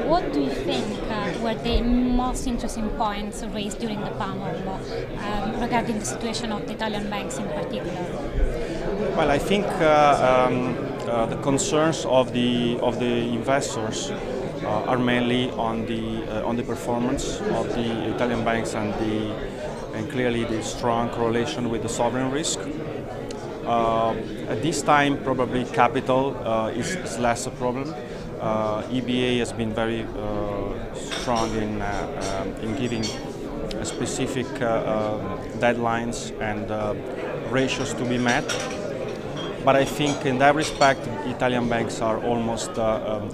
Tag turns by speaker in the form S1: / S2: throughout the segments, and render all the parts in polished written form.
S1: what do you think were the most interesting points raised during the panel regarding the situation of the Italian banks in particular?
S2: Well, I think the concerns of the investors are mainly on the performance of the Italian banks and clearly the strong correlation with the sovereign risk. At this time, probably capital is less a problem. EBA has been very strong in giving specific deadlines and ratios to be met. But I think in that respect, Italian banks are almost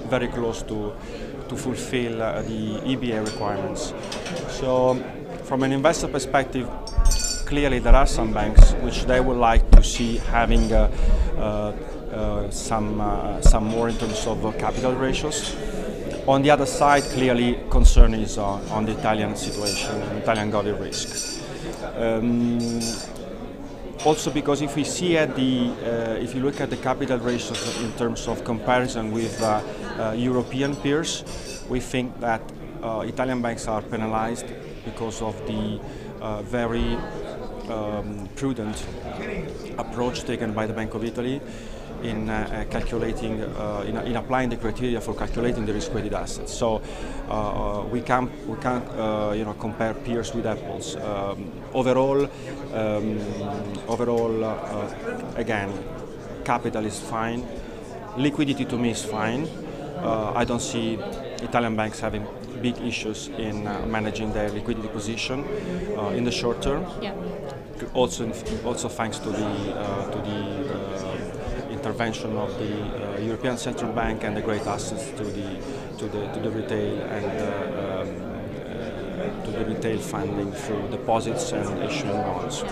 S2: very close to fulfill the EBA requirements. So from an investor perspective, clearly there are some banks which they would like to see having some more in terms of capital ratios. On the other side, clearly concern is on the Italian situation, Italian government risk. Also, because if we see if you look at the capital ratios in terms of comparison with European peers, we think that Italian banks are penalized because of the very prudent approach taken by the Bank of Italy in calculating, in applying the criteria for calculating the risk-weighted assets. So we can't compare peers with apples. Overall, again, capital is fine. Liquidity to me is fine. I don't see Italian banks having big issues in managing their liquidity position in the short term.
S1: Yeah.
S2: Also thanks to the intervention of the European Central Bank and the great assets to the retail and to the retail funding through deposits and issuing bonds.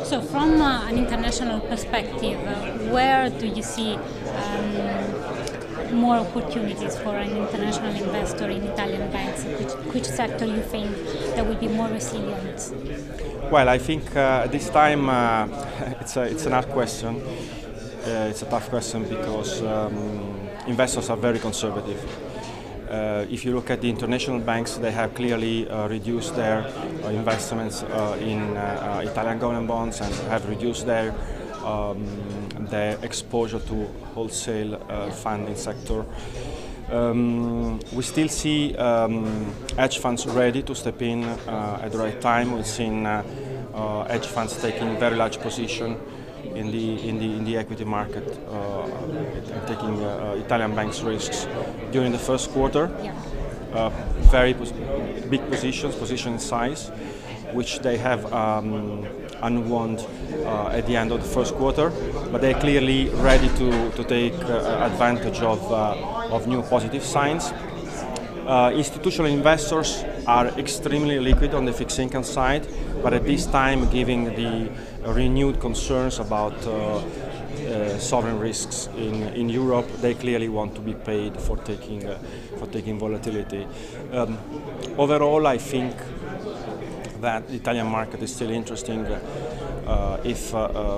S1: So from an international perspective, where do you see more opportunities for an international investor in Italian banks? Which sector you think that will be more resilient?
S2: Well, I think this time it's an hard question. It's a tough question because investors are very conservative. If you look at the international banks, they have clearly reduced their investments in Italian government bonds and have reduced their exposure to wholesale funding sector. We still see hedge funds ready to step in at the right time. We've seen hedge funds taking very large position in the equity market, taking Italian banks' risks during the first quarter.
S1: Yeah.
S2: Very big position size, which they have unwound at the end of the first quarter, but they're clearly ready to take advantage of new positive signs. Institutional investors are extremely liquid on the fixed income side, but at this time, given the renewed concerns about sovereign risks in Europe, they clearly want to be paid for taking volatility. Overall, I think that the Italian market is still interesting if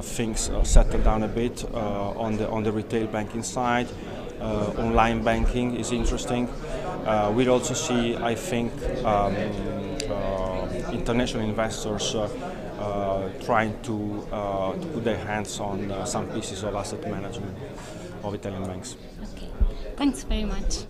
S2: things settle down a bit on the retail banking side. Online banking is interesting. We'll also see, I think, international investors trying to put their hands on some pieces of asset management of Italian banks.
S1: Okay. Thanks very much.